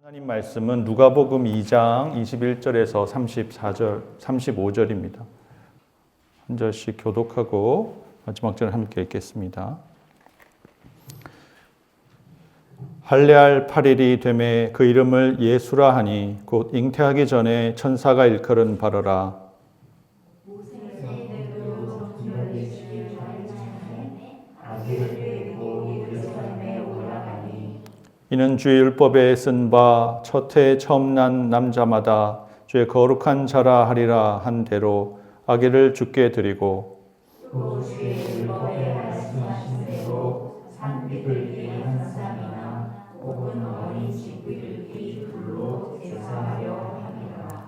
하나님 말씀은 누가복음 2장 21절에서 35절입니다. 한 절씩 교독하고 마지막 절을 함께 읽겠습니다. 할례할 8일이 되매 그 이름을 예수라 하니 곧 잉태하기 전에 천사가 일컬은 바로라. 이는 주의 율법에 쓴 바 첫 해 처음 난 남자마다 주의 거룩한 자라 하리라 한 대로 아기를 주께 드리고 또 주의 율법에 말씀하신 대로 산비둘기 한 쌍이나 혹은 어린 집비둘기 둘로 제사하려 함이라.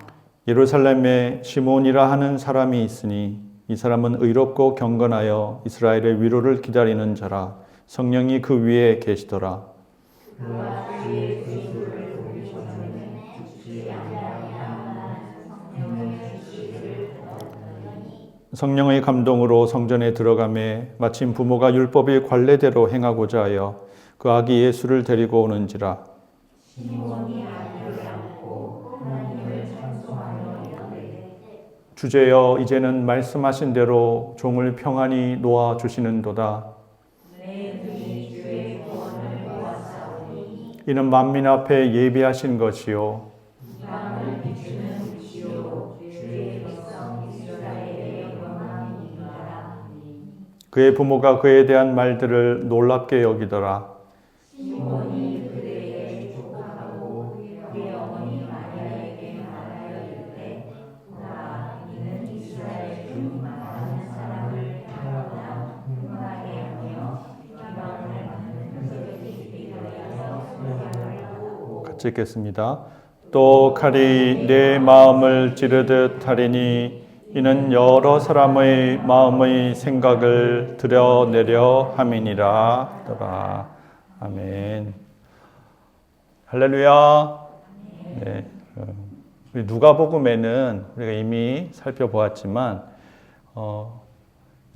예루살렘에 시몬이라 하는 사람이 있으니 이 사람은 의롭고 경건하여 이스라엘의 위로를 기다리는 자라. 성령이 그 위에 계시더라. 그와 주의 기술을 보기 전에 죽지 아니하리라. 성령의 지시를 받았느니 성령의 감동으로 성전에 들어가매 마침 부모가 율법의 관례대로 행하고자 하여 그 아기 예수를 데리고 오는지라. 시몬이 아기를 안고 하나님을 찬송하며 이르되 주제여 이제는 말씀하신 대로 종을 평안히 놓아 주시는도다. 내 눈이 주의 구원을 보았사오니 이는 만민 앞에 예비하신 것이요 이방을 비추는 빛이요 주의 백성 이스라엘의 영광이니라. 그의 부모가 그에 대한 말들을 놀랍게 여기더라. 시몬이 그대에게 족하고 그의 어머니 마리아에게 말하여 이르되 보라 이는 이스라엘 중 많은 사람을 태어나 흥하게 하며 비방을 받는 흔적이 있게 하여 소리하고 같이 읽겠습니다. 또 칼이 내 마음을 찌르듯 하리니 이는 여러 사람의 마음의 생각을 드러내려 함이니라. 더라. 아멘. 할렐루야. 네. 우리 누가복음에는 우리가 이미 살펴보았지만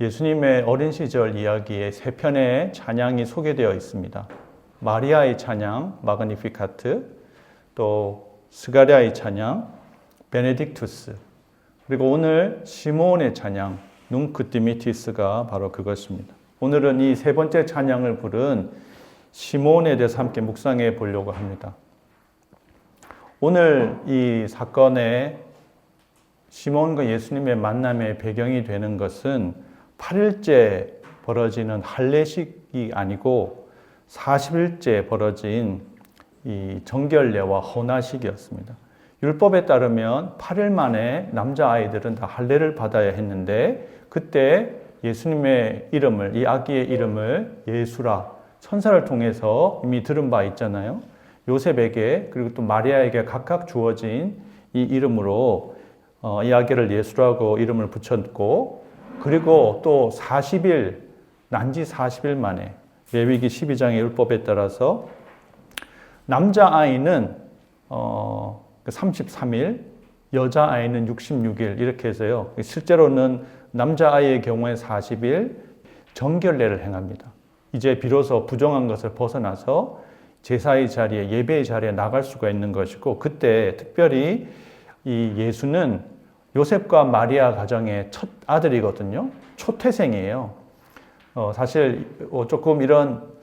예수님의 어린 시절 이야기의 세 편의 찬양이 소개되어 있습니다. 마리아의 찬양, 마그니피카트, 또 스가랴의 찬양, 베네딕투스, 그리고 오늘 시몬의 찬양, 눅크 디미티스가 바로 그것입니다. 오늘은 이 세 번째 찬양을 부른 시몬에 대해서 함께 묵상해 보려고 합니다. 오늘 이 사건의 시몬과 예수님의 만남의 배경이 되는 것은 8일째 벌어지는 할례식이 아니고 40일째 벌어진 이 정결례와 헌화식이었습니다. 율법에 따르면 8일 만에 남자아이들은 다 할례를 받아야 했는데 그때 예수님의 이름을, 이 아기의 이름을 예수라, 천사를 통해서 이미 들은 바 있잖아요. 요셉에게 그리고 또 마리아에게 각각 주어진 이 이름으로 이 아기를 예수라고 이름을 붙였고, 그리고 또 40일, 난지 40일 만에 레위기 12장의 율법에 따라서 남자아이는 33일, 여자아이는 66일 이렇게 해서요. 실제로는 남자아이의 경우에 40일 정결례를 행합니다. 이제 비로소 부정한 것을 벗어나서 제사의 자리에, 예배의 자리에 나갈 수가 있는 것이고, 그때 특별히 이 예수는 요셉과 마리아 가정의 첫 아들이거든요. 초태생이에요. 사실 조금 이런,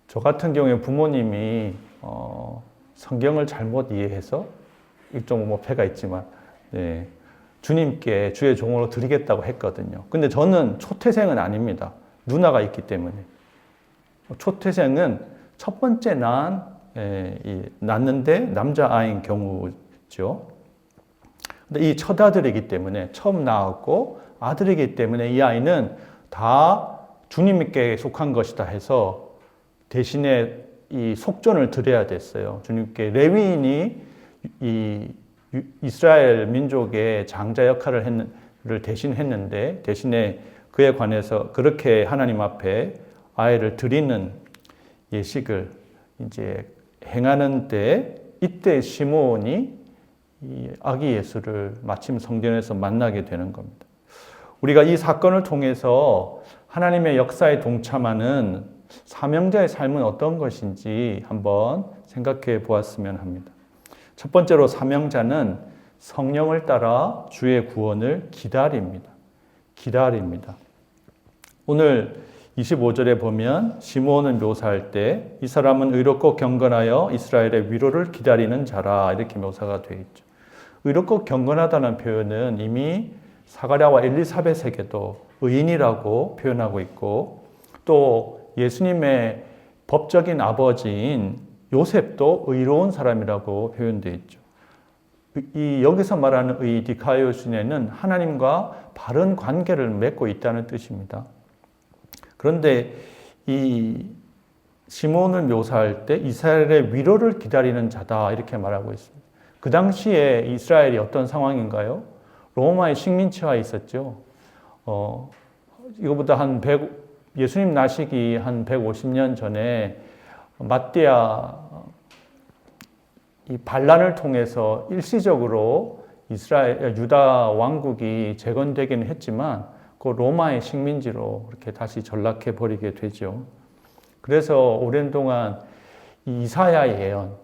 저 같은 경우에 부모님이 성경을 잘못 이해해서 일종 폐가 있지만 주님께 주의 종으로 드리겠다고 했거든요. 근데 저는 초태생은 아닙니다. 누나가 있기 때문에. 초태생은 첫 번째 낳는데 남자아이인 경우죠. 근데 이 첫 아들이기 때문에, 처음 낳았고 아들이기 때문에 이 아이는 다 주님께 속한 것이다 해서 대신에 이 속전을 드려야 됐어요. 주님께. 레위인이 이 이스라엘 민족의 장자 역할을 대신했는데, 대신에 그에 관해서 그렇게 하나님 앞에 아이를 드리는 예식을 이제 행하는 때, 이때 시몬이 이 아기 예수를 마침 성전에서 만나게 되는 겁니다. 우리가 이 사건을 통해서 하나님의 역사에 동참하는 사명자의 삶은 어떤 것인지 한번 생각해 보았으면 합니다. 첫 번째로 사명자는 성령을 따라 주의 구원을 기다립니다. 기다립니다. 오늘 25절에 보면 시므온을 묘사할 때 이 사람은 의롭고 경건하여 이스라엘의 위로를 기다리는 자라 이렇게 묘사가 되어 있죠. 의롭고 경건하다는 표현은 이미 사가랴와 엘리사벳에게도 의인이라고 표현하고 있고 또 예수님의 법적인 아버지인 요셉도 의로운 사람이라고 표현되어 있죠. 이 여기서 말하는 의 디카이오스네는 하나님과 바른 관계를 맺고 있다는 뜻입니다. 그런데 이 시므온을 묘사할 때 이스라엘의 위로를 기다리는 자다 이렇게 말하고 있습니다. 그 당시에 이스라엘이 어떤 상황인가요? 로마의 식민지화에 있었죠. 이거보다 예수님 나시기 한 150년 전에 마띠아 이 반란을 통해서 일시적으로 유다 왕국이 재건되기는 했지만 그 로마의 식민지로 이렇게 다시 전락해 버리게 되죠. 그래서 오랜 동안 이 이사야 예언,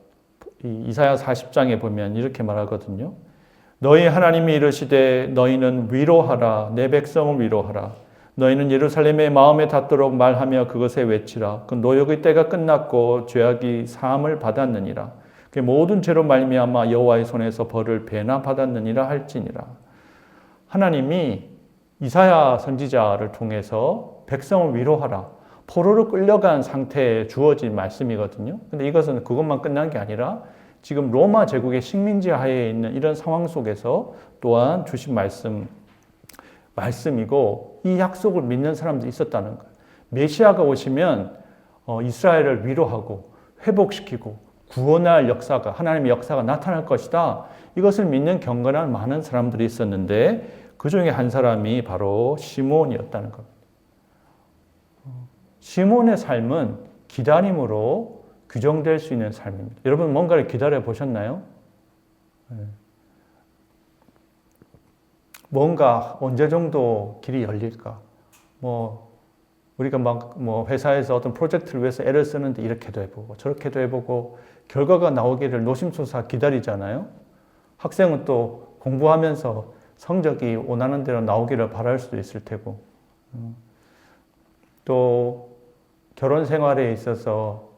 이사야 40장에 보면 이렇게 말하거든요. 너희 하나님이 이르시되 너희는 위로하라, 내 백성을 위로하라. 너희는 예루살렘의 마음에 닿도록 말하며 그것에 외치라. 그 노역의 때가 끝났고 죄악이 사함을 받았느니라. 그 모든 죄로 말미암아 여호와의 손에서 벌을 배나 받았느니라 할지니라. 하나님이 이사야 선지자를 통해서 백성을 위로하라. 포로로 끌려간 상태에 주어진 말씀이거든요. 근데 이것은 그것만 끝난 게 아니라 지금 로마 제국의 식민지 하에 있는 이런 상황 속에서 또한 주신 말씀이고 이 약속을 믿는 사람들이 있었다는 거예요. 메시아가 오시면 이스라엘을 위로하고 회복시키고 구원할 역사가 하나님의 역사가 나타날 것이다. 이것을 믿는 경건한 많은 사람들이 있었는데 그 중에 한 사람이 바로 시므온이었다는 겁니다. 시므온의 삶은 기다림으로 규정될 수 있는 삶입니다. 여러분 뭔가를 기다려 보셨나요? 뭔가 언제 정도 길이 열릴까? 우리가 회사에서 어떤 프로젝트를 위해서 애를 쓰는데 이렇게도 해보고 저렇게도 해보고 결과가 나오기를 노심초사 기다리잖아요. 학생은 또 공부하면서 성적이 원하는 대로 나오기를 바랄 수도 있을 테고 또 결혼 생활에 있어서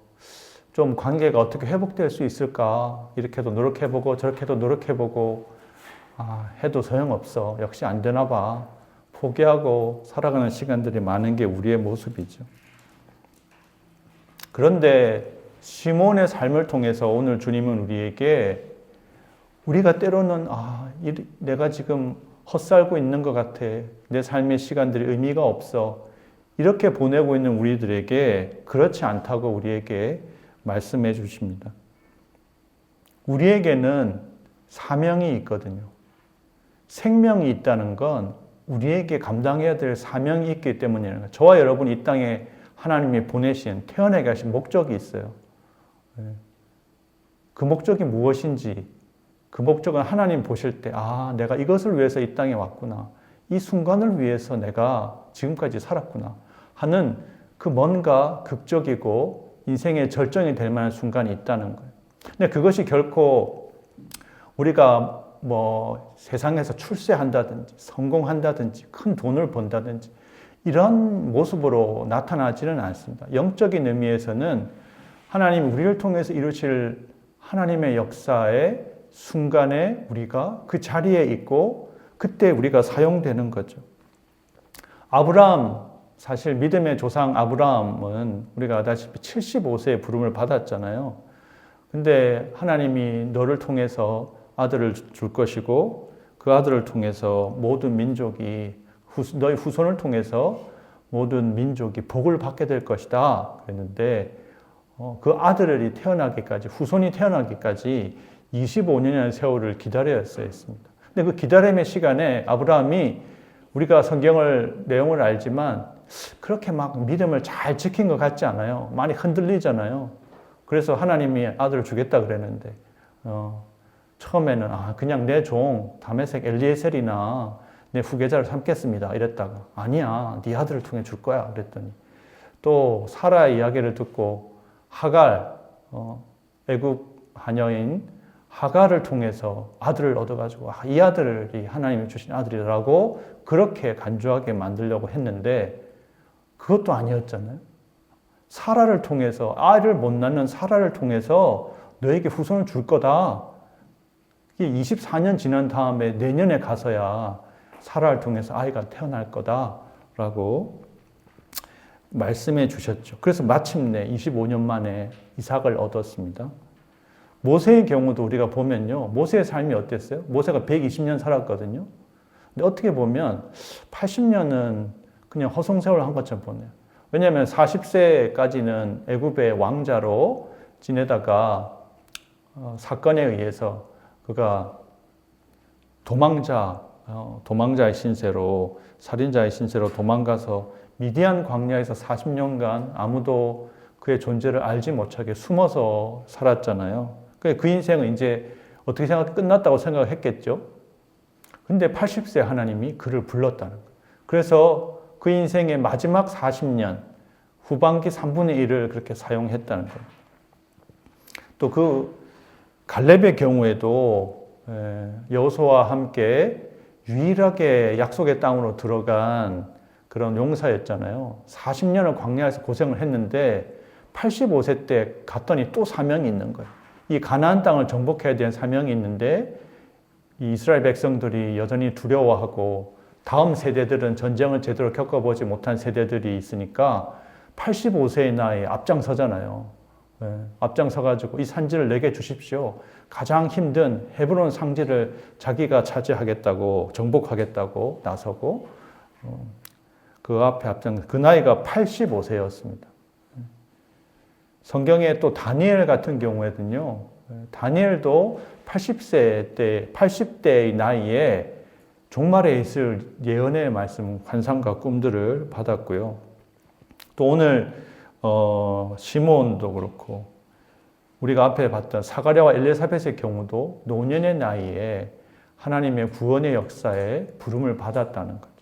좀 관계가 어떻게 회복될 수 있을까 이렇게도 노력해보고 저렇게도 노력해보고 해도 소용없어. 역시 안 되나 봐. 포기하고 살아가는 시간들이 많은 게 우리의 모습이죠. 그런데 시몬의 삶을 통해서 오늘 주님은 우리에게 우리가 때로는 내가 지금 헛살고 있는 것 같아. 내 삶의 시간들이 의미가 없어. 이렇게 보내고 있는 우리들에게 그렇지 않다고 우리에게 말씀해 주십니다. 우리에게는 사명이 있거든요. 생명이 있다는 건 우리에게 감당해야 될 사명이 있기 때문이라는 거예요. 저와 여러분이 이 땅에 하나님이 보내신 태어나게 하신 목적이 있어요. 그 목적이 무엇인지 그 목적은 하나님 보실 때 내가 이것을 위해서 이 땅에 왔구나. 이 순간을 위해서 내가 지금까지 살았구나 하는 그 뭔가 극적이고 인생의 절정이 될 만한 순간이 있다는 거예요. 근데 그것이 결코 우리가 세상에서 출세한다든지 성공한다든지 큰 돈을 번다든지 이런 모습으로 나타나지는 않습니다. 영적인 의미에서는 하나님이 우리를 통해서 이루실 하나님의 역사의 순간에 우리가 그 자리에 있고 그때 우리가 사용되는 거죠. 사실 믿음의 조상 아브라함은 우리가 아다시피 75세의 부름을 받았잖아요. 근데 하나님이 너를 통해서 아들을 줄 것이고 그 아들을 통해서 모든 민족이 너의 후손을 통해서 모든 민족이 복을 받게 될 것이다 그랬는데 그 아들이 태어나기까지 후손이 태어나기까지 25년이라는 세월을 기다려야 했습니다. 근데 그 기다림의 시간에 아브라함이 우리가 성경을 내용을 알지만 그렇게 막 믿음을 잘 지킨 것 같지 않아요. 많이 흔들리잖아요. 그래서 하나님이 아들을 주겠다 그랬는데 처음에는 그냥 내 종 다메섹 엘리에셀이나 내 후계자를 삼겠습니다 이랬다가 아니야 네 아들을 통해 줄 거야 그랬더니 또 사라의 이야기를 듣고 하갈, 애굽 하녀인 하갈을 통해서 아들을 얻어가지고 이 아들이 하나님이 주신 아들이라고 그렇게 간주하게 만들려고 했는데 그것도 아니었잖아요. 사라를 통해서, 아이를 못 낳는 사라를 통해서 너에게 후손을 줄 거다. 이게 24년 지난 다음에 내년에 가서야 사라를 통해서 아이가 태어날 거다라고 말씀해 주셨죠. 그래서 마침내 25년 만에 이삭을 얻었습니다. 모세의 경우도 우리가 보면요. 모세의 삶이 어땠어요? 모세가 120년 살았거든요. 근데 어떻게 보면 80년은 그냥 허송세월 한 것처럼 보네요. 왜냐하면 40세까지는 애굽의 왕자로 지내다가 사건에 의해서 그가 도망자의 신세로, 살인자의 신세로 도망가서 미디안 광야에서 40년간 아무도 그의 존재를 알지 못하게 숨어서 살았잖아요. 그 인생은 이제 어떻게 끝났다고 생각했겠죠. 근데 80세 하나님이 그를 불렀다는 거예요. 그래서 그 인생의 마지막 40년, 후반기 3분의 1을 그렇게 사용했다는 거예요. 또 그 갈렙의 경우에도 여호수아와 함께 유일하게 약속의 땅으로 들어간 그런 용사였잖아요. 40년을 광야에서 고생을 했는데 85세 때 갔더니 또 사명이 있는 거예요. 이 가나안 땅을 정복해야 되는 사명이 있는데 이 이스라엘 백성들이 여전히 두려워하고 다음 세대들은 전쟁을 제대로 겪어보지 못한 세대들이 있으니까 85세의 나이에 앞장서잖아요. 앞장서가지고 이 산지를 내게 주십시오. 가장 힘든 헤브론 상지를 자기가 차지하겠다고, 정복하겠다고 나서고 그 앞에 그 나이가 85세였습니다. 성경에 또 다니엘 같은 경우에는요, 다니엘도 80대의 나이에 종말에 있을 예언의 말씀, 환상과 꿈들을 받았고요. 또 오늘 시몬도 그렇고 우리가 앞에 봤던 사가랴와 엘리사벳의 경우도 노년의 나이에 하나님의 구원의 역사에 부름을 받았다는 거죠.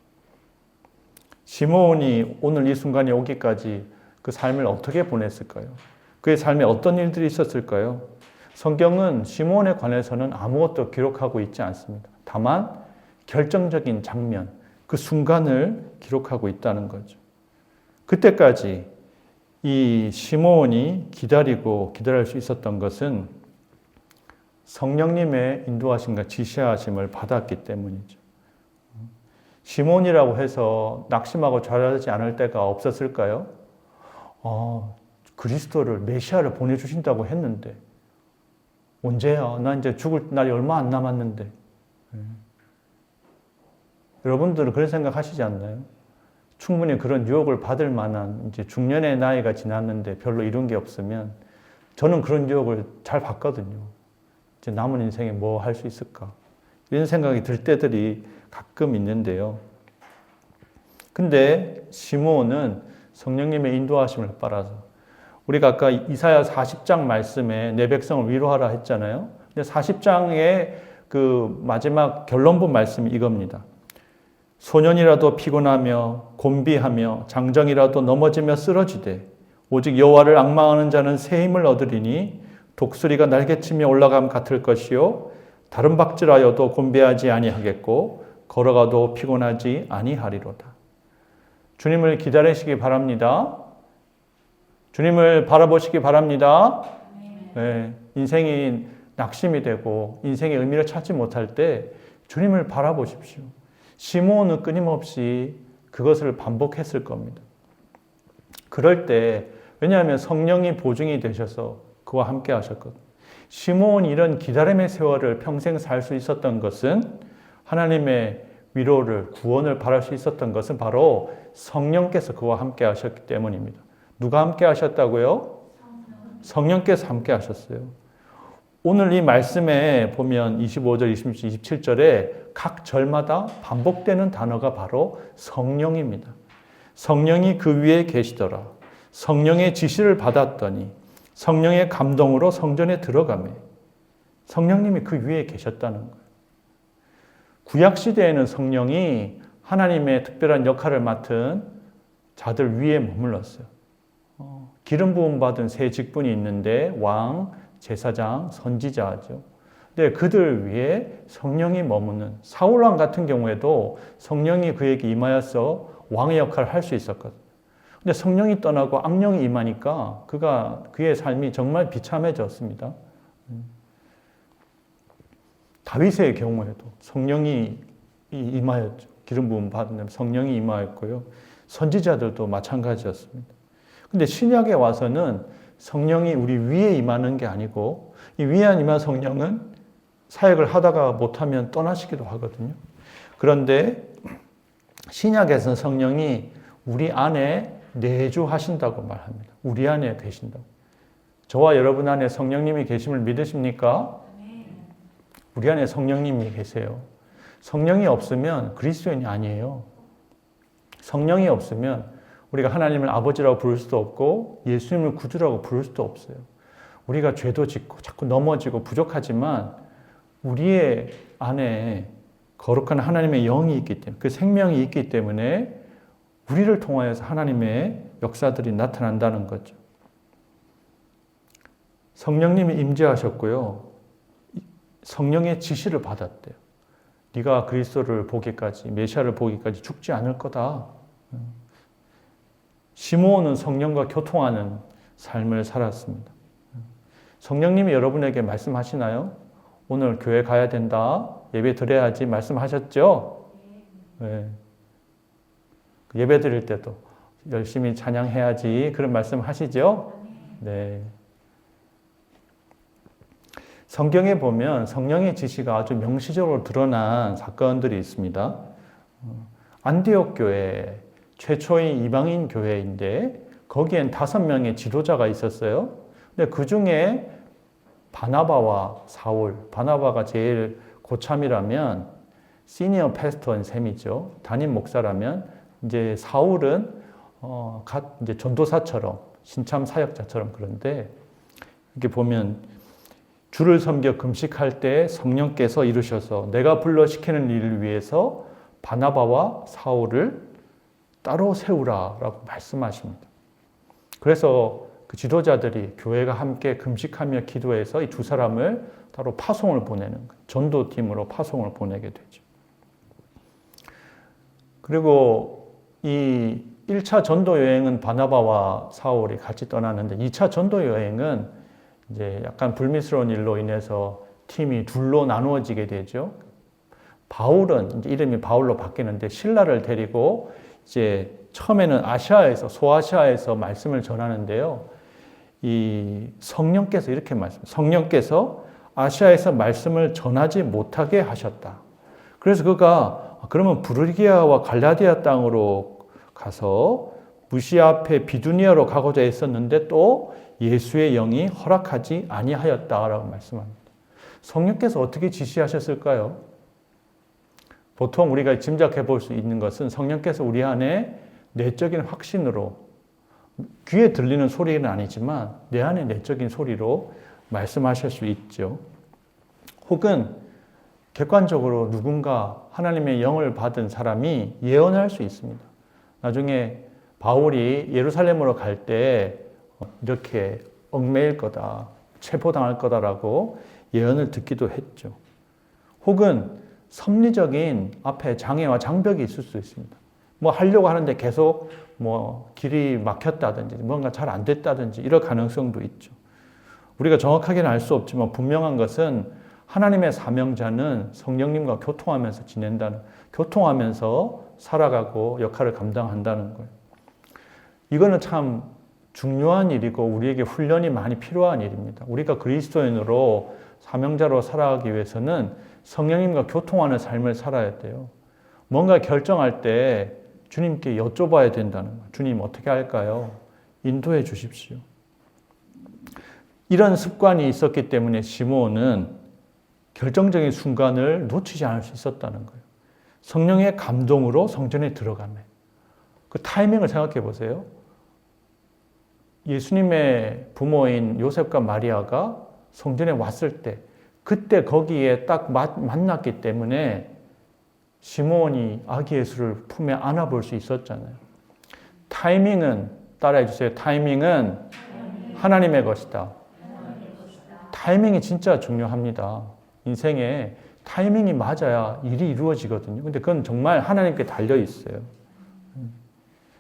시몬이 오늘 이 순간에 오기까지 그 삶을 어떻게 보냈을까요? 그의 삶에 어떤 일들이 있었을까요? 성경은 시몬에 관해서는 아무것도 기록하고 있지 않습니다. 다만 결정적인 장면, 그 순간을 기록하고 있다는 거죠. 그때까지 이 시몬이 기다릴 수 있었던 것은 성령님의 인도하심과 지시하심을 받았기 때문이죠. 시몬이라고 해서 낙심하고 좌절하지 않을 때가 없었을까요? 그리스도를, 메시아를 보내주신다고 했는데 언제야? 나 이제 죽을 날이 얼마 안 남았는데. 여러분들은 그런 생각 하시지 않나요? 충분히 그런 유혹을 받을 만한 이제 중년의 나이가 지났는데 별로 이룬 게 없으면 저는 그런 유혹을 잘 받거든요. 이제 남은 인생에 뭐 할 수 있을까? 이런 생각이 들 때들이 가끔 있는데요. 근데 시므온은 성령님의 인도하심을 따라서 우리가 아까 이사야 40장 말씀에 내 백성을 위로하라 했잖아요. 근데 40장의 그 마지막 결론부 말씀이 이겁니다. 소년이라도 피곤하며 곤비하며 장정이라도 넘어지며 쓰러지되 오직 여호와를 앙망하는 자는 새 힘을 얻으리니 독수리가 날개치며 올라감 같을 것이요 다른 박질하여도 곤비하지 아니하겠고 걸어가도 피곤하지 아니하리로다. 주님을 기다리시기 바랍니다. 주님을 바라보시기 바랍니다. 네, 인생이 낙심이 되고 인생의 의미를 찾지 못할 때 주님을 바라보십시오. 시므온은 끊임없이 그것을 반복했을 겁니다. 그럴 때 왜냐하면 성령이 보증이 되셔서 그와 함께 하셨거든요. 시므온이 이런 기다림의 세월을 평생 살 수 있었던 것은 하나님의 위로를, 구원을 바랄 수 있었던 것은 바로 성령께서 그와 함께 하셨기 때문입니다. 누가 함께 하셨다고요? 성령께서 함께 하셨어요. 오늘 이 말씀에 보면 25절, 26절, 27절에 각 절마다 반복되는 단어가 바로 성령입니다. 성령이 그 위에 계시더라. 성령의 지시를 받았더니 성령의 감동으로 성전에 들어가매 성령님이 그 위에 계셨다는 거예요. 구약시대에는 성령이 하나님의 특별한 역할을 맡은 자들 위에 머물렀어요. 기름 부음 받은 세 직분이 있는데 왕, 제사장, 선지자죠. 근데 그들 위에 성령이 머무는 사울왕 같은 경우에도 성령이 그에게 임하여서 왕의 역할을 할 수 있었거든요. 근데 성령이 떠나고 악령이 임하니까 그의 삶이 정말 비참해졌습니다. 다윗의 경우에도 성령이 임하였죠. 기름 부음 받은 성령이 임하였고요. 선지자들도 마찬가지였습니다. 근데 신약에 와서는 성령이 우리 위에 임하는 게 아니고 이 위에 임한 성령은 사역을 하다가 못하면 떠나시기도 하거든요. 그런데 신약에서는 성령이 우리 안에 내주하신다고 말합니다. 우리 안에 계신다고. 저와 여러분 안에 성령님이 계심을 믿으십니까? 우리 안에 성령님이 계세요. 성령이 없으면 그리스도인이 아니에요. 성령이 없으면 우리가 하나님을 아버지라고 부를 수도 없고 예수님을 구주라고 부를 수도 없어요. 우리가 죄도 짓고 자꾸 넘어지고 부족하지만 우리의 안에 거룩한 하나님의 영이 있기 때문에 그 생명이 있기 때문에 우리를 통하여서 하나님의 역사들이 나타난다는 거죠. 성령님이 임재하셨고요. 성령의 지시를 받았대요. 네가 그리스도를 보기까지 메시아를 보기까지 죽지 않을 거다. 시므온은 성령과 교통하는 삶을 살았습니다. 성령님이 여러분에게 말씀하시나요? 오늘 교회 가야 된다. 예배 드려야지 말씀하셨죠? 네. 예배 드릴 때도 열심히 찬양해야지 그런 말씀 하시죠? 네. 성경에 보면 성령의 지시가 아주 명시적으로 드러난 사건들이 있습니다. 안디옥 교회 최초의 이방인 교회인데 거기엔 5명의 지도자가 있었어요. 근데 그 중에 바나바와 사울, 바나바가 제일 고참이라면 시니어 패스터인 셈이죠. 담임 목사라면 이제 사울은 이제 전도사처럼 신참 사역자처럼 그런데 이렇게 보면 주를 섬겨 금식할 때 성령께서 이루셔서 내가 불러 시키는 일을 위해서 바나바와 사울을 따로 세우라라고 말씀하십니다. 그래서 그 지도자들이 교회가 함께 금식하며 기도해서 이 두 사람을 따로 파송을 보내는 거예요. 전도팀으로 파송을 보내게 되죠. 그리고 이 1차 전도 여행은 바나바와 사울이 같이 떠나는데 2차 전도 여행은 이제 약간 불미스러운 일로 인해서 팀이 둘로 나누어지게 되죠. 바울은 이제 이름이 바울로 바뀌는데 신라를 데리고 이제 처음에는 아시아에서 소아시아에서 말씀을 전하는데요. 이 성령께서 이렇게 성령께서 아시아에서 말씀을 전하지 못하게 하셨다. 그래서 그가 그러면 부르기아와 갈라디아 땅으로 가서 무시아 앞에 비두니아로 가고자 했었는데 또 예수의 영이 허락하지 아니하였다라고 말씀합니다. 성령께서 어떻게 지시하셨을까요? 보통 우리가 짐작해 볼 수 있는 것은 성령께서 우리 안에 내적인 확신으로 귀에 들리는 소리는 아니지만 내 안에 내적인 소리로 말씀하실 수 있죠. 혹은 객관적으로 누군가 하나님의 영을 받은 사람이 예언할 수 있습니다. 나중에 바울이 예루살렘으로 갈 때 이렇게 얽매일 거다, 체포당할 거다라고 예언을 듣기도 했죠. 혹은 섭리적인 앞에 장애와 장벽이 있을 수 있습니다. 뭐 하려고 하는데 계속 뭐 길이 막혔다든지 뭔가 잘 안 됐다든지 이럴 가능성도 있죠. 우리가 정확하게는 알 수 없지만 분명한 것은 하나님의 사명자는 성령님과 교통하면서 살아가고 역할을 감당한다는 거예요. 이거는 참 중요한 일이고 우리에게 훈련이 많이 필요한 일입니다. 우리가 그리스도인으로 사명자로 살아가기 위해서는 성령님과 교통하는 삶을 살아야 돼요. 뭔가 결정할 때 주님께 여쭤봐야 된다는 거예요. 주님 어떻게 할까요? 인도해 주십시오. 이런 습관이 있었기 때문에 시므온은 결정적인 순간을 놓치지 않을 수 있었다는 거예요. 성령의 감동으로 성전에 들어가면 그 타이밍을 생각해 보세요. 예수님의 부모인 요셉과 마리아가 성전에 왔을 때 그때 거기에 딱 만났기 때문에 시므온이 아기 예수를 품에 안아볼 수 있었잖아요. 타이밍은 따라해 주세요. 타이밍은 하나님의 것이다. 타이밍이 진짜 중요합니다. 인생에 타이밍이 맞아야 일이 이루어지거든요. 근데 그건 정말 하나님께 달려 있어요.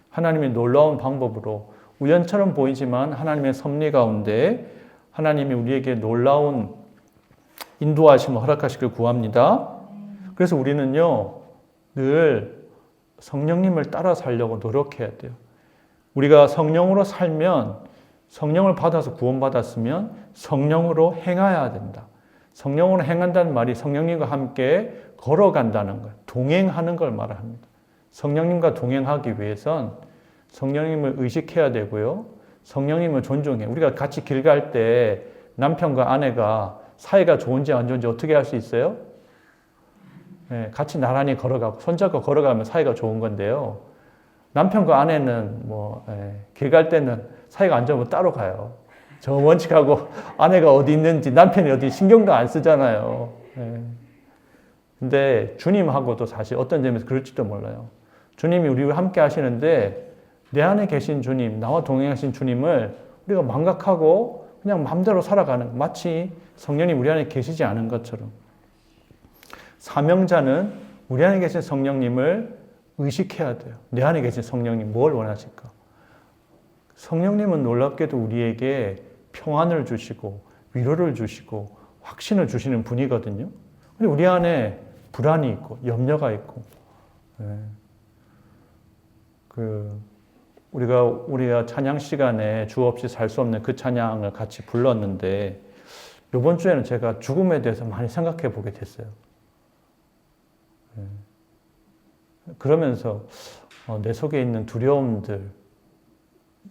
하나님의 놀라운 방법으로 우연처럼 보이지만 하나님의 섭리 가운데 하나님이 우리에게 놀라운 인도하심을 허락하시길 구합니다. 그래서 우리는요, 늘 성령님을 따라 살려고 노력해야 돼요. 우리가 성령으로 살면, 성령을 받아서 구원받았으면 성령으로 행해야 된다. 성령으로 행한다는 말이 성령님과 함께 걸어간다는 거예요. 동행하는 걸 말합니다. 성령님과 동행하기 위해선 성령님을 의식해야 되고요. 성령님을 존중해. 우리가 같이 길 갈 때 남편과 아내가 사이가 좋은지 안 좋은지 어떻게 알 수 있어요? 네, 같이 나란히 걸어가고 손잡고 걸어가면 사이가 좋은 건데요. 남편과 아내는 길 갈 때는 사이가 안 좋으면 따로 가요. 저 원칙하고 아내가 어디 있는지 남편이 어디 신경도 안 쓰잖아요. 근데 주님하고도 사실 어떤 점에서 그럴지도 몰라요. 주님이 우리와 함께 하시는데 내 안에 계신 주님, 나와 동행하신 주님을 우리가 망각하고 그냥 마음대로 살아가는, 마치 성령님 우리 안에 계시지 않은 것처럼. 사명자는 우리 안에 계신 성령님을 의식해야 돼요. 내 안에 계신 성령님 뭘 원하실까? 성령님은 놀랍게도 우리에게 평안을 주시고 위로를 주시고 확신을 주시는 분이거든요. 근데 우리 안에 불안이 있고 염려가 있고, 우리가 찬양 시간에 주 없이 살 수 없는 그 찬양을 같이 불렀는데 이번 주에는 제가 죽음에 대해서 많이 생각해 보게 됐어요. 그러면서 내 속에 있는 두려움들,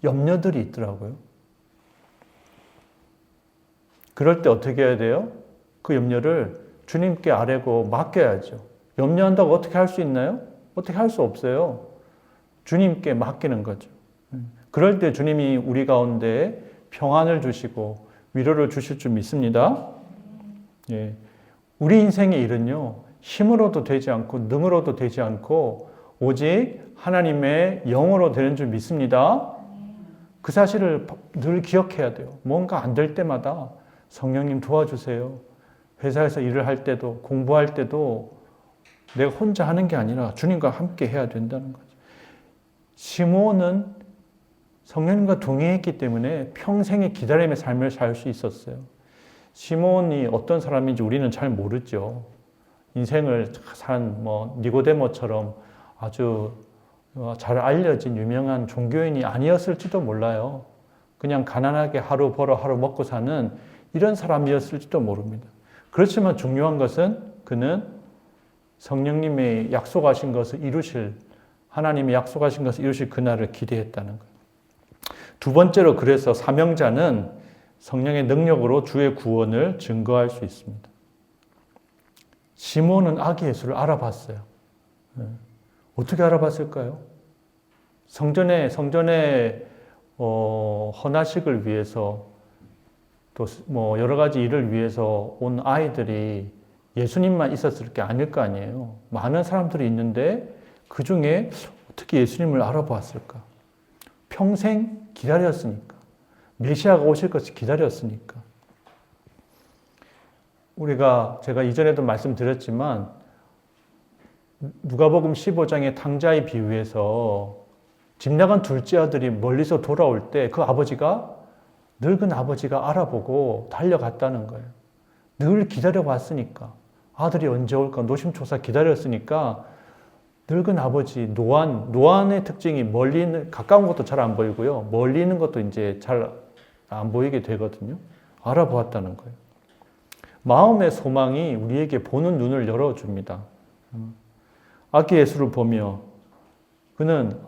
염려들이 있더라고요. 그럴 때 어떻게 해야 돼요? 그 염려를 주님께 아뢰고 맡겨야죠. 염려한다고 어떻게 할 수 있나요? 어떻게 할 수 없어요. 주님께 맡기는 거죠. 그럴 때 주님이 우리 가운데 평안을 주시고 위로를 주실 줄 믿습니다. 예. 우리 인생의 일은요, 힘으로도 되지 않고 능으로도 되지 않고 오직 하나님의 영으로 되는 줄 믿습니다. 그 사실을 늘 기억해야 돼요. 뭔가 안 될 때마다 성령님 도와주세요. 회사에서 일을 할 때도 공부할 때도 내가 혼자 하는 게 아니라 주님과 함께 해야 된다는 거죠. 시므온은 성령님과 동행했기 때문에 평생의 기다림의 삶을 살 수 있었어요. 시므온이 어떤 사람인지 우리는 잘 모르죠. 인생을 산 니고데모처럼 아주 잘 알려진 유명한 종교인이 아니었을지도 몰라요. 그냥 가난하게 하루 벌어 하루 먹고 사는 이런 사람이었을지도 모릅니다. 그렇지만 중요한 것은 그는 성령님의 약속하신 것을 이루실, 하나님이 약속하신 것을 이루실 그날을 기대했다는 거예요. 두 번째로, 그래서 사명자는 성령의 능력으로 주의 구원을 증거할 수 있습니다. 시몬은 아기 예수를 알아봤어요. 어떻게 알아봤을까요? 성전에 헌화식을 위해서 또 여러 가지 일을 위해서 온 아이들이 예수님만 있었을 게 아닐 거 아니에요. 많은 사람들이 있는데 그 중에 어떻게 예수님을 알아보았을까? 평생 기다렸으니까. 메시아가 오실 것을 기다렸으니까. 제가 이전에도 말씀드렸지만 누가복음 15장의 탕자의 비유에서 집 나간 둘째 아들이 멀리서 돌아올 때 그 아버지가, 늙은 아버지가 알아보고 달려갔다는 거예요. 늘 기다려봤으니까. 아들이 언제 올까 노심초사 기다렸으니까 늙은 아버지 노안의 특징이 가까운 것도 잘 안 보이고요. 멀리 있는 것도 이제 잘 안 보이게 되거든요. 알아보았다는 거예요. 마음의 소망이 우리에게 보는 눈을 열어줍니다. 아기 예수를 보며 그는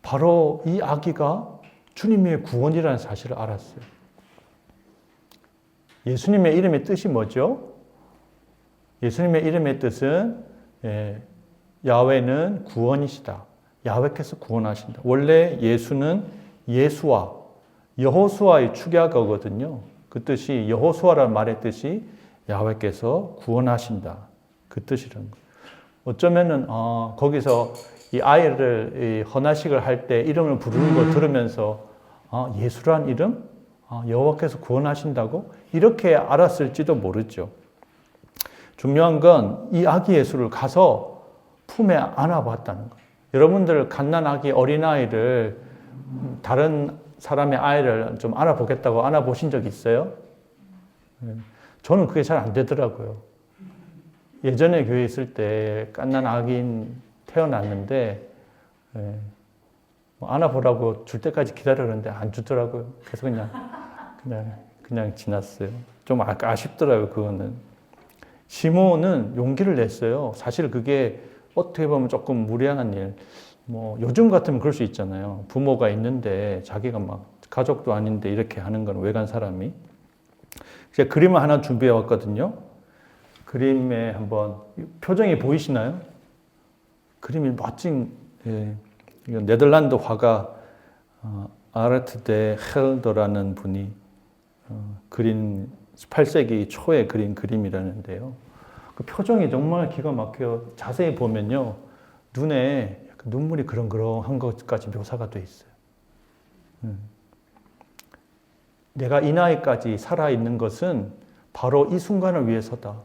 바로 이 아기가 주님의 구원이라는 사실을 알았어요. 예수님의 이름의 뜻이 뭐죠? 예수님의 이름의 뜻은 야훼는 구원이시다. 야훼께서 구원하신다. 원래 예수는 예수와 여호수아의 축약어거든요. 그 뜻이, 여호수아라는 말의 뜻이 야훼께서 구원하신다. 그 뜻이라는 거예요. 어쩌면은 거기서 이 아이를 헌화식을 할 때 이름을 부르는 걸 들으면서 예수란 이름? 여호와께서 구원하신다고? 이렇게 알았을지도 모르죠. 중요한 건 이 아기 예수를 가서 품에 안아봤다는 거예요. 여러분들 갓난아기 어린아이를 다른 사람의 아이를 좀 안아보겠다고 안아보신 적 있어요? 저는 그게 잘 안 되더라고요. 예전에 교회에 있을 때 갓난아기 태어났는데 안아보라고 줄 때까지 기다렸는데 안 주더라고요. 그래서 그냥 지났어요. 좀 아쉽더라고요, 그거는. 시몬은 용기를 냈어요. 사실 그게 어떻게 보면 조금 무례한 일. 요즘 같으면 그럴 수 있잖아요. 부모가 있는데 자기가 막 가족도 아닌데 이렇게 하는 건 외간 사람이. 제가 그림을 하나 준비해 왔거든요. 그림에 한번 표정이 보이시나요? 그림이 멋진, 이건 네덜란드 화가 아르트 데 헬더라는 분이 그린 18세기 초에 그린 그림이라는데요. 그 표정이 정말 기가 막혀요. 자세히 보면요. 눈에 눈물이 그렁그렁한 것까지 묘사가 돼 있어요. 내가 이 나이까지 살아있는 것은 바로 이 순간을 위해서다.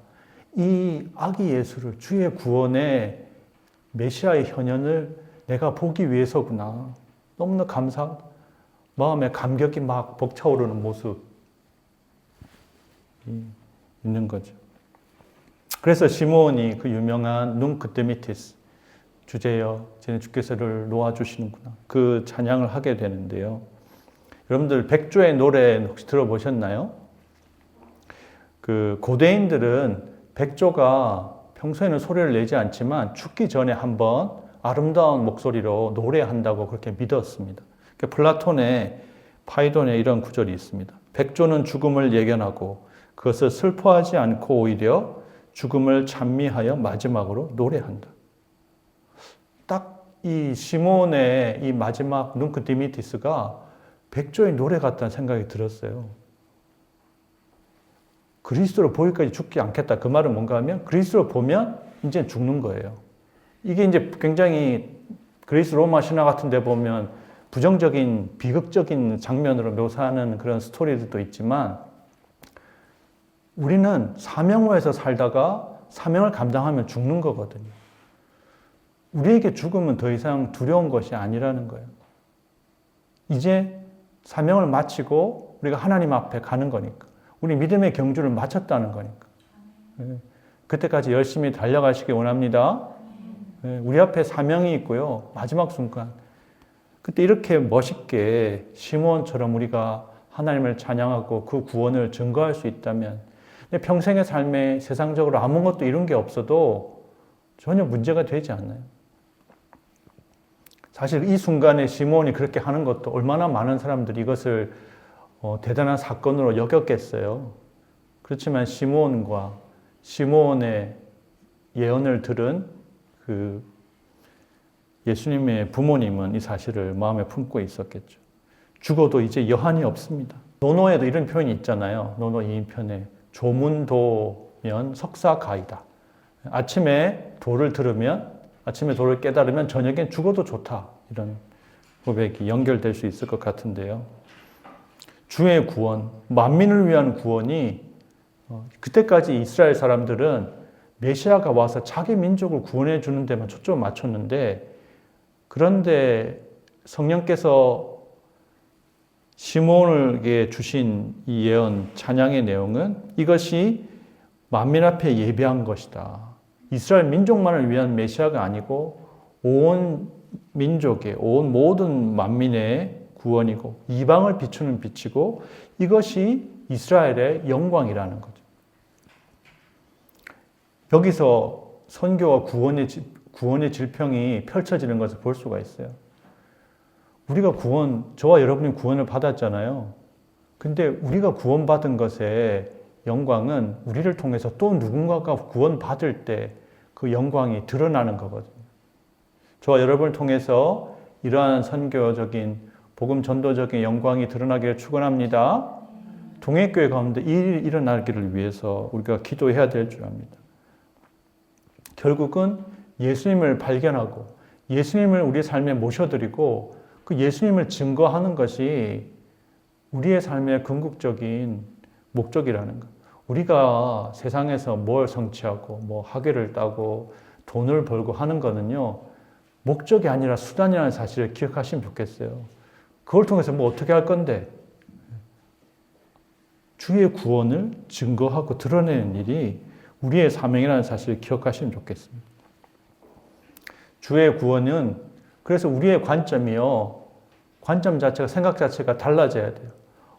이 아기 예수를 주의 구원의 메시아의 현현을 내가 보기 위해서구나. 너무나 마음에 감격이 막 벅차오르는 모습이 있는 거죠. 그래서 시몬이 그 유명한 눅 디미티스 주제여 쟤는 주께서를 놓아주시는구나. 그 찬양을 하게 되는데요. 여러분들 백조의 노래 혹시 들어보셨나요? 그 고대인들은 백조가 평소에는 소리를 내지 않지만 죽기 전에 한번 아름다운 목소리로 노래한다고 그렇게 믿었습니다. 플라톤의 파이돈에 이런 구절이 있습니다. 백조는 죽음을 예견하고 그것을 슬퍼하지 않고 오히려 죽음을 찬미하여 마지막으로 노래한다. 딱 이 시몬의 이 마지막 눅 디미티스가 백조의 노래 같다는 생각이 들었어요. 그리스도를 보기까지 죽지 않겠다. 그 말은 뭔가 하면 그리스도를 보면 이제 죽는 거예요. 이게 이제 굉장히 그리스 로마 신화 같은 데 보면 부정적인 비극적인 장면으로 묘사하는 그런 스토리들도 있지만 우리는 사명로에서 살다가 사명을 감당하면 죽는 거거든요. 우리에게 죽음은 더 이상 두려운 것이 아니라는 거예요. 이제 사명을 마치고 우리가 하나님 앞에 가는 거니까. 우리 믿음의 경주를 마쳤다는 거니까. 그때까지 열심히 달려가시기 원합니다. 우리 앞에 사명이 있고요. 마지막 순간. 그때 이렇게 멋있게 시몬처럼 우리가 하나님을 찬양하고 그 구원을 증거할 수 있다면 평생의 삶에 세상적으로 아무것도 이룬 게 없어도 전혀 문제가 되지 않아요. 사실 이 순간에 시몬이 그렇게 하는 것도 얼마나 많은 사람들이 이것을 대단한 사건으로 여겼겠어요. 그렇지만 시몬의 예언을 들은 그 예수님의 부모님은 이 사실을 마음에 품고 있었겠죠. 죽어도 이제 여한이 없습니다. 논어에도 이런 표현이 있잖아요. 논어 2인편에 조문도면 석사가이다. 아침에 도를 깨달으면 저녁엔 죽어도 좋다. 이런 고백이 연결될 수 있을 것 같은데요. 주의 구원, 만민을 위한 구원이 그때까지 이스라엘 사람들은 메시아가 와서 자기 민족을 구원해 주는 데만 초점을 맞췄는데 그런데 성령께서 시몬에게 주신 이 예언 찬양의 내용은 이것이 만민 앞에 예배한 것이다. 이스라엘 민족만을 위한 메시아가 아니고 온 민족의 온 모든 만민의 구원이고 이방을 비추는 빛이고 이것이 이스라엘의 영광이라는 거죠. 여기서 선교와 구원의 질평이 펼쳐지는 것을 볼 수가 있어요. 우리가 저와 여러분이 구원을 받았잖아요. 근데 우리가 구원받은 것의 영광은 우리를 통해서 또 누군가가 구원받을 때 그 영광이 드러나는 거거든요. 저와 여러분을 통해서 이러한 선교적인 복음 전도적인 영광이 드러나기를 축원합니다. 동해교회 가운데 이 일이 일어나기를 위해서 우리가 기도해야 될 줄 압니다. 결국은 예수님을 발견하고 예수님을 우리의 삶에 모셔드리고 그 예수님을 증거하는 것이 우리의 삶의 궁극적인 목적이라는 것. 우리가 세상에서 뭘 성취하고 뭐 학위를 따고 돈을 벌고 하는 거는요, 목적이 아니라 수단이라는 사실을 기억하시면 좋겠어요. 그걸 통해서 뭐 어떻게 할 건데? 주의 구원을 증거하고 드러내는 일이 우리의 사명이라는 사실을 기억하시면 좋겠습니다. 주의 구원은 그래서 우리의 관점이요, 관점 자체가, 생각 자체가 달라져야 돼요.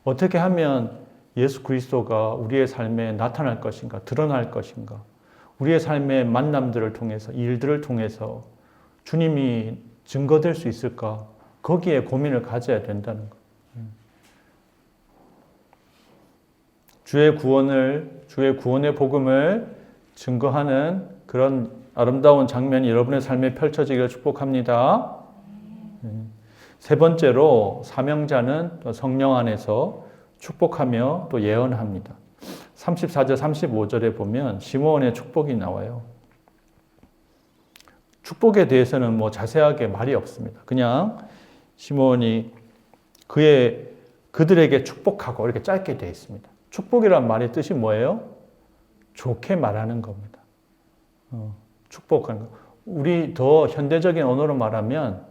어떻게 하면 예수 그리스도가 우리의 삶에 나타날 것인가, 드러날 것인가, 우리의 삶의 만남들을 통해서, 일들을 통해서 주님이 증거될 수 있을까, 거기에 고민을 가져야 된다는 것. 주의 구원의 복음을 증거하는 그런 아름다운 장면이 여러분의 삶에 펼쳐지기를 축복합니다. 세 번째로 사명자는 또 성령 안에서 축복하며 또 예언합니다. 34절, 35절에 보면 시므온의 축복이 나와요. 축복에 대해서는 뭐 자세하게 말이 없습니다. 그냥 시므온이 그들에게 축복하고 이렇게 짧게 되어 있습니다. 축복이란 말의 뜻이 뭐예요? 좋게 말하는 겁니다. 축복하는 거. 우리 더 현대적인 언어로 말하면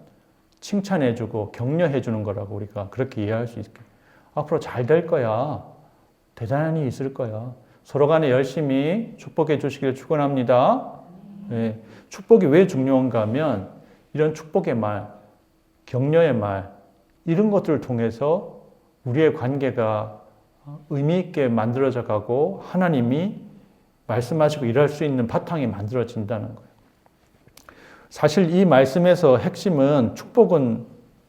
칭찬해주고 격려해주는 거라고 우리가 그렇게 이해할 수 있겠죠. 앞으로 잘 될 거야. 대단한 일이 있을 거야. 서로 간에 열심히 축복해 주시길 축원합니다. 네. 축복이 왜 중요한가 하면 이런 축복의 말, 격려의 말, 이런 것들을 통해서 우리의 관계가 의미 있게 만들어져 가고 하나님이 말씀하시고 일할 수 있는 바탕이 만들어진다는 거예요. 사실 이 말씀에서 핵심은 축복은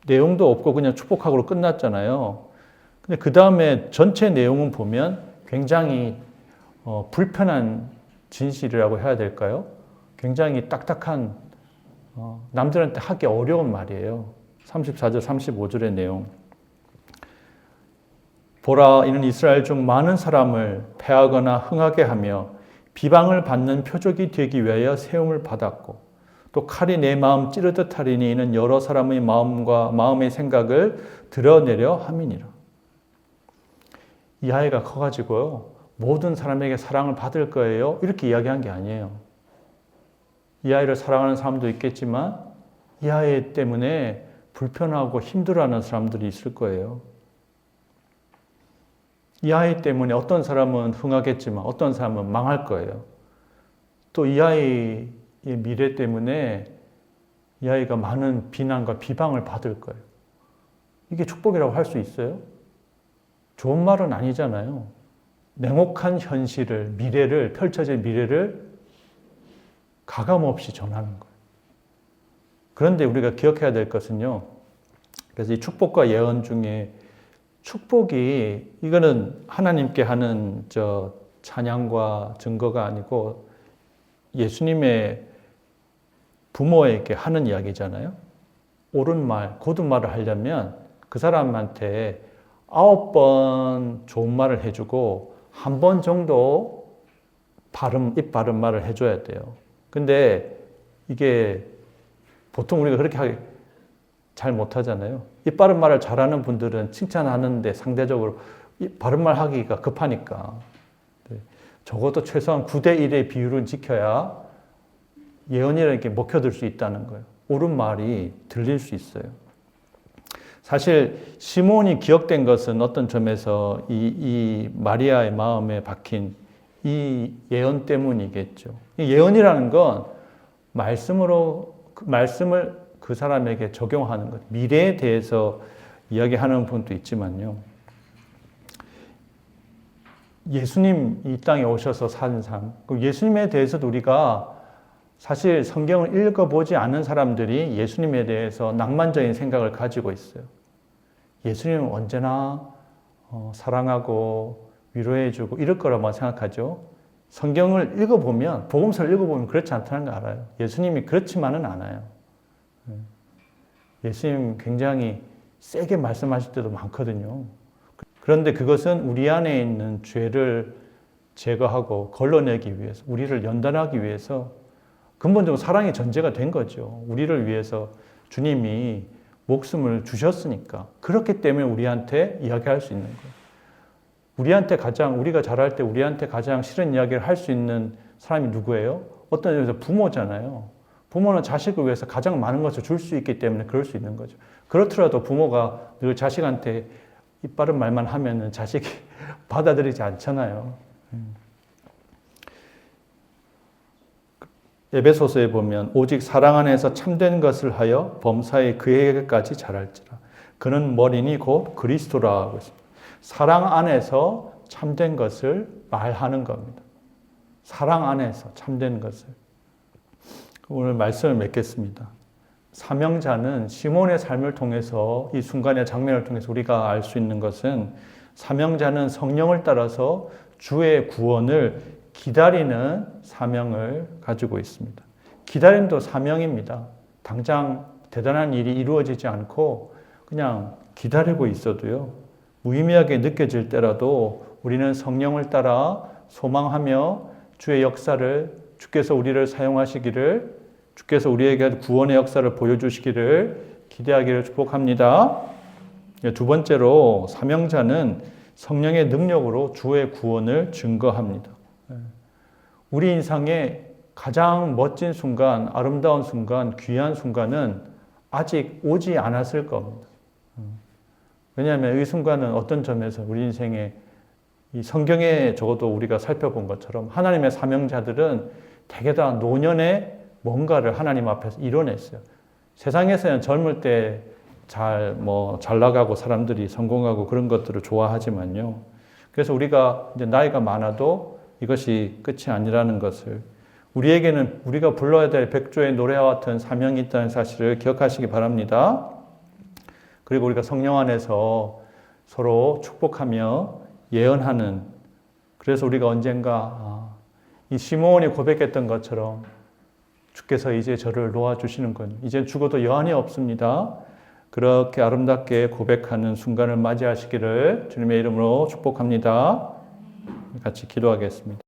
내용도 없고 그냥 축복하고 끝났잖아요. 근데 그 다음에 전체 내용은 보면 굉장히 불편한 진실이라고 해야 될까요? 굉장히 딱딱한 남들한테 하기 어려운 말이에요. 34절, 35절의 내용. 보라, 이는 이스라엘 중 많은 사람을 패하거나 흥하게 하며 비방을 받는 표적이 되기 위하여 세움을 받았고 또 칼이 내 마음 찌르듯 하리니 이는 여러 사람의 마음과 마음의 생각을 드러내려 함이니라. 이 아이가 커가지고요, 모든 사람에게 사랑을 받을 거예요, 이렇게 이야기한 게 아니에요. 이 아이를 사랑하는 사람도 있겠지만 이 아이 때문에 불편하고 힘들어하는 사람들이 있을 거예요. 이 아이 때문에 어떤 사람은 흥하겠지만 어떤 사람은 망할 거예요. 또 이 아이의 미래 때문에 이 아이가 많은 비난과 비방을 받을 거예요. 이게 축복이라고 할 수 있어요? 좋은 말은 아니잖아요. 냉혹한 현실을, 미래를, 펼쳐질 미래를 가감없이 전하는 거예요. 그런데 우리가 기억해야 될 것은요, 그래서 이 축복과 예언 중에 축복이, 이거는 하나님께 하는 찬양과 증거가 아니고 예수님의 부모에게 하는 이야기잖아요. 옳은 말, 고든 말을 하려면 그 사람한테 9번 좋은 말을 해주고 1번 정도 입 바른 말을 해줘야 돼요. 근데 이게 보통 우리가 그렇게 잘 못하잖아요. 입 바른 말을 잘하는 분들은 칭찬하는데 상대적으로 바른 말 하기가 급하니까 적어도 최소한 9대1의 비율을 지켜야 예언이라는 게 먹혀들 수 있다는 거예요. 옳은 말이 들릴 수 있어요. 사실 시몬이 기억된 것은 어떤 점에서 이 마리아의 마음에 박힌 이 예언 때문이겠죠. 이 예언이라는 건 말씀을 그 사람에게 적용하는 것, 미래에 대해서 이야기하는 분도 있지만요. 예수님 이 땅에 오셔서 산 삶, 예수님에 대해서도 우리가 사실 성경을 읽어보지 않은 사람들이 예수님에 대해서 낭만적인 생각을 가지고 있어요. 예수님은 언제나 사랑하고 위로해주고 이럴 거라고만 생각하죠. 성경을 읽어보면, 복음서를 읽어보면 그렇지 않다는 거 알아요. 예수님이 그렇지만은 않아요. 예수님 굉장히 세게 말씀하실 때도 많거든요. 그런데 그것은 우리 안에 있는 죄를 제거하고 걸러내기 위해서, 우리를 연단하기 위해서 근본적으로 사랑이 전제가 된 거죠. 우리를 위해서 주님이 목숨을 주셨으니까. 그렇기 때문에 우리한테 이야기할 수 있는 거예요. 우리가 자랄 때 우리한테 가장 싫은 이야기를 할 수 있는 사람이 누구예요? 어떤 점에서 부모잖아요. 부모는 자식을 위해서 가장 많은 것을 줄 수 있기 때문에 그럴 수 있는 거죠. 그렇더라도 부모가 늘 자식한테 이빠른 말만 하면은 자식이 받아들이지 않잖아요. 에베소서에 보면 오직 사랑 안에서 참된 것을 하여 범사에 그에게까지 자랄지라. 그는 머리니 곧 그리스도라 하고 있습니다. 사랑 안에서 참된 것을 말하는 겁니다. 사랑 안에서 참된 것을. 오늘 말씀을 맺겠습니다. 사명자는 시몬의 삶을 통해서 이 순간의 장면을 통해서 우리가 알 수 있는 것은 사명자는 성령을 따라서 주의 구원을 기다리는 사명을 가지고 있습니다. 기다림도 사명입니다. 당장 대단한 일이 이루어지지 않고 그냥 기다리고 있어도요. 무의미하게 느껴질 때라도 우리는 성령을 따라 소망하며 주의 역사를 주께서 우리를 사용하시기를 주께서 우리에게 구원의 역사를 보여주시기를 기대하기를 축복합니다. 두 번째로 사명자는 성령의 능력으로 주의 구원을 증거합니다. 우리 인생의 가장 멋진 순간, 아름다운 순간, 귀한 순간은 아직 오지 않았을 겁니다. 왜냐하면 이 순간은 어떤 점에서 우리 인생의 이 성경에 적어도 우리가 살펴본 것처럼 하나님의 사명자들은 대개 다 노년에 뭔가를 하나님 앞에서 이뤄냈어요. 세상에서는 젊을 때 잘 나가고 사람들이 성공하고 그런 것들을 좋아하지만요. 그래서 우리가 이제 나이가 많아도 이것이 끝이 아니라는 것을 우리에게는 우리가 불러야 될 백조의 노래와 같은 사명이 있다는 사실을 기억하시기 바랍니다. 그리고 우리가 성령 안에서 서로 축복하며 예언하는 그래서 우리가 언젠가 이 시몬이 고백했던 것처럼 주께서 이제 저를 놓아주시는군요. 이제 죽어도 여한이 없습니다. 그렇게 아름답게 고백하는 순간을 맞이하시기를 주님의 이름으로 축복합니다. 같이 기도하겠습니다.